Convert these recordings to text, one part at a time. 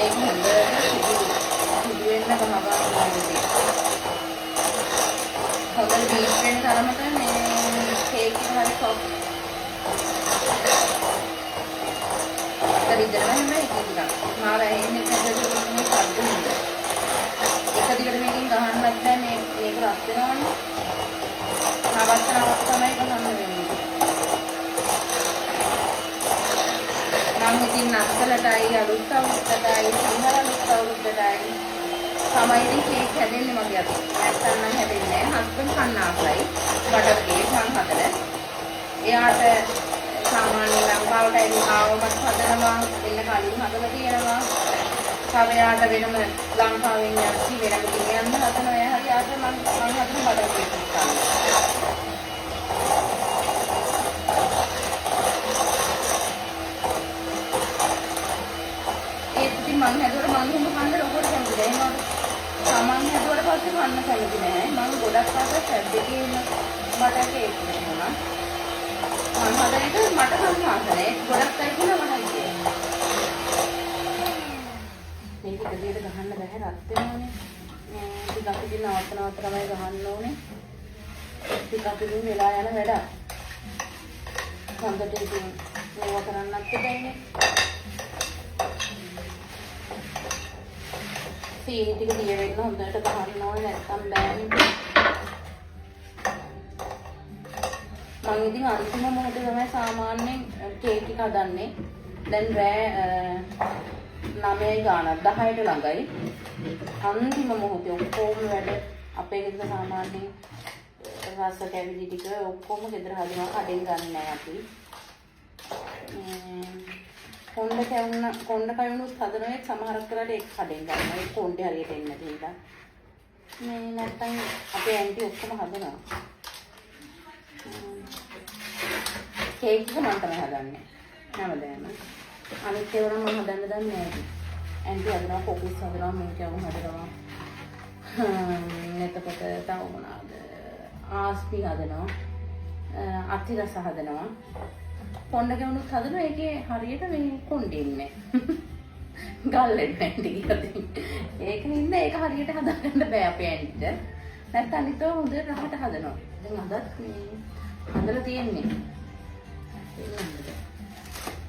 මේක හොඳට සිදු වෙන්න ගහගන්න ඕනේ. හොඳට බීට් වෙන තරමට මේ කේක් එක හරි සොෆ්ට්. හරිදරම මේක මාර ඇහෙන්නේ නැද්ද මේ සද්ද නේද? එක දිගට මේකෙන් ගහන්නත් බෑ මේක රත් වෙනවනේ. නවත්තනවත් තමයි ගහන්න වෙන්නේ. මම ඉතින් අස්සලටයි අලුත් අවුරුද්දටයි සිංහල අලුත් අවුරුද්දටයි තමයි ඉතින් කේක් හැදෙන්නේ මගේ අතේ. නැත්තම් නම් හැදෙන්නේ නැහැ. හස්බන්ඩ් කන්න ආසයි. බටර් කේක් මං හදලා. එයාට සාමාන්‍ය ලංකාවට ආවමත් හදනවා. එන්න කලින් හදලා තියෙනවා. තව එයාට වෙනම ලංකාවෙන් යක්ෂි වෙනම ගෙනියන්න හදනවා. එයා හරි ආසයි මං හදන බටර් කේක් ගන්න. මම හැදුවට මම හොම කන්න ලොකෝට කැමති නෑ. මම සාමාන්‍ය හැදුවට පස්සේ කන්න කැමති නෑ. මම ගොඩක් අර ෆැබ් එකේ ඉන්න මට කේක් වෙනවා. මම හදන එක මට කන්න ආසනේ. ගොඩක් අය කියලා මට හිතෙනවා. මේක දෙවියට ගහන්න බෑ රත් වෙනවනේ. ටිකක් ඉතින් නවත්ත තමයි ගහන්න ඕනේ. ටිකක් ඉතින් වෙලා යන වැඩක්. හොඳට ඉතින් මේව කරන්නත් බෑනේ. සීනි ටික දිය වෙන්න හොඳට ගහන්න ඕනේ නැත්නම් බෑනේ. මම ඉතින් අන්තිම මොහොතේ තමයි සාමාන්‍යයෙන් කේක් එක හදන්නේ. දැන් රෑ 9යි ගානක් 10ට ළඟයි. අන්තිම මොහොතේ ඔක්කොම වැඩ අපේ ගෙදර සාමාන්‍යයෙන් රස කැවිලි ටික ඔක්කොම ගෙදර හදනවා කඩෙන් ගන්න නෑ අපි. කොණ්ඩ කයුණුත් හදනවා ඒක සමහරක් කරලා ඒක කඩෙන් ගන්නවා. ඒක කොණ්ඩේ හරියට එන්නේ නැති නිසා. මේ නැත්තම් අපේ ඇන්ටි ඔක්කොම හදනවා. කේක් එක මම තමයි හදන්නේ. හැමදාම. අනිත් ඒවා නම් මම හදන්න දන්නේ නැහැ. ඇන්ටි හදනවා කොකිස් හදනවා මේක වුණ හදනවා. එතකොට තව මොනවාද? ආස්පි හදනවා. අතිරස හදනවා. කොණ්ඩ කැවුණුත් හදනවා ඒකේ හරියට මේ කොණ්ඩේ ඉන්නේ. ගල්ලෙන් ඇන්ටි කියලා. ඒක නින්ද ඒක හරියට හදාගන්න බෑ අපේ ඇන්ටිට. නැත්නම් අනිත් ඒවා හොඳට රහට හදනවා. දැන් අදත් මේ හදලා තියෙන්නේ.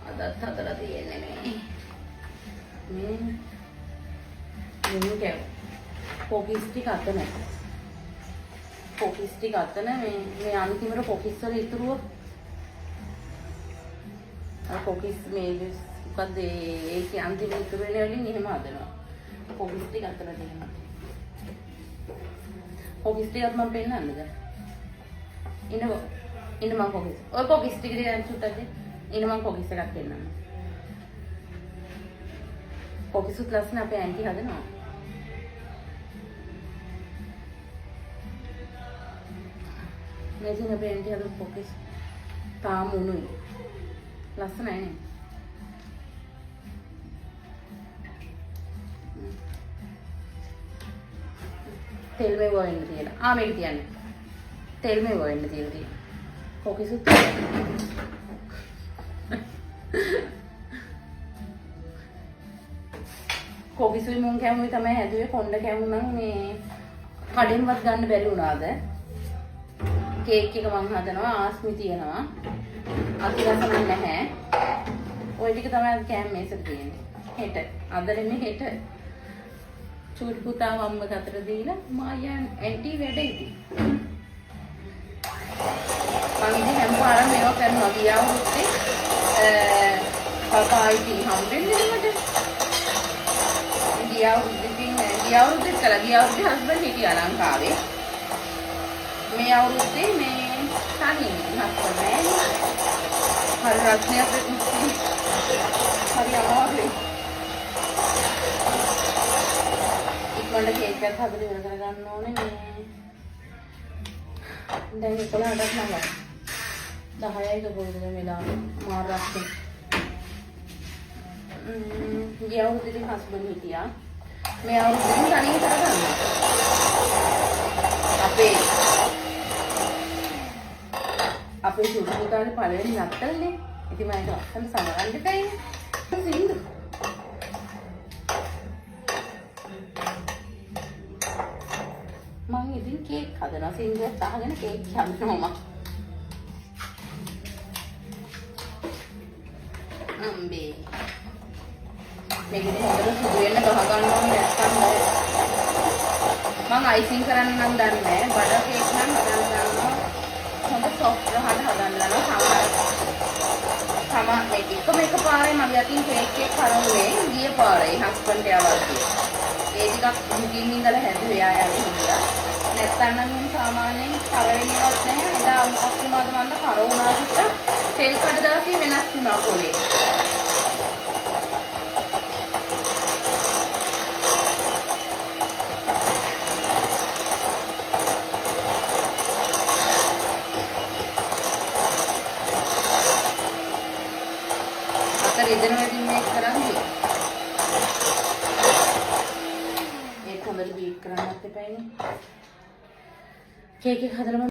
අදත් හදලා තියෙන්නේ මේ කැව. කොකිස් ටික අතන. කොකිස් ටික අතන මේ අන්තිමට කොකිස් වල ඉතුරුව කොකිස් මේ මොකද ඒකේ අන්තිම ඉතුරු වෙන වලින් එහෙම හදනවා. කොකිස් ටික අතන දෙනවා. කොකිස් ටිකත් මම පෙන්නන්නද? ඉන්න මම කොකිස්. ඔය කොකිස් ටික දෙන්න චුට්ටක් දෙන්න. ඉන්න මම කොකිස් එකක් පෙන්නන්න. කොකිසුත් ලස්සන අපේ ඇන්ටි හදනවා. මේ දින අපේ ඇන්ටි හදපු කොකිස් තාම උණුයි. ලස්සනයි නේ. තෙල් මේ වොෙන්න තියෙනවා. මේක තියන්නේ. තෙල් මේ වොෙන්න තියෙනවා. කොකිසුත් කොකිසුයි මුං කැමුයි තමයි හැදුවේ. කොණ්ඩ කැමු නම් මේ කඩෙන්වත් ගන්න බැරි වුණාද? කේක් එක මම හදනවා. ආස්මි තියනවා. අතිරස නැහැ. ওই ටික තමයි කෑම මේසෙට තියෙන්නේ. හෙට. අද නෙමෙයි හෙට. චූටි පුතා මම්ම අතට දීලා මායන් ඇන්ටි වැඩ ඉති. මම ඉතින් හැම පාරම මේවා කරනවා ගියා වුත්තේ පපා ඉතින් හම්බෙන්නේ මට. ගියා වුත්තේ හස්බන්ඩ් හිටියා ලංකාවේ. මේ අවුරුද්දේ මේ තනියම හස්බන්ඩ් නැහැ. හරි රත්නයක් හරි අමාරුයි. ඉක්මනට කේක් එකක් හදලා ඉවර කරගන්න ඕනේ මේ. දැන් 11ට නම 10යි කොහෙද වෙලා මාර රස්නේ. ගිය අවුරුද්දේ හස්බන්ඩ් හිටියා. මේ අවුරුද්දේ තනියම කරගන්න. අපේ චුටි පුතාගේ පළවෙනි නත්තල්නේ. ඉතින් මම ඒක අස්සන් සමරන්න දෙයි. සින්දු. කේක් හදනවා. සිංදුවත් අහගෙන කේක් හදනවා. අම්බේ. මේකෙදි හොඳට සුදු වෙන්න ගහ ගන්න ඕනේ නැත්නම් මම අයිසිං කරන්න නම් දන්නේ නැහැ. බඩර් කේක් නම් හදන්න ගන්නවා. හොඳ සොෆ්ට් රහට හදන්න ගන්නවා. සමහර මේක එක පාරේ මගේ අතින් කේක් එක කරන්නේ ගිය පාරේ හස්බන්ඩ් යාවල්ටි. ඒ ටිකක් මුකින් ඉඳලා හැදුවේ ආයෙත් හින්දා. නැත්තම් නම් සාමාන්‍යයෙන් කරවෙන්නේවත් නැහැ. එදා මොකක් වුණාද මන්ද කර වුණා කිව්වා. තෙල් කඩදාසිය වෙනස් වුණා පොලේ. රිදෙන වෙදින් මේක කරන්නේ. ඒක හොඳට බීට් කරන්නත් එපායිනේ. කේක් එක හදලා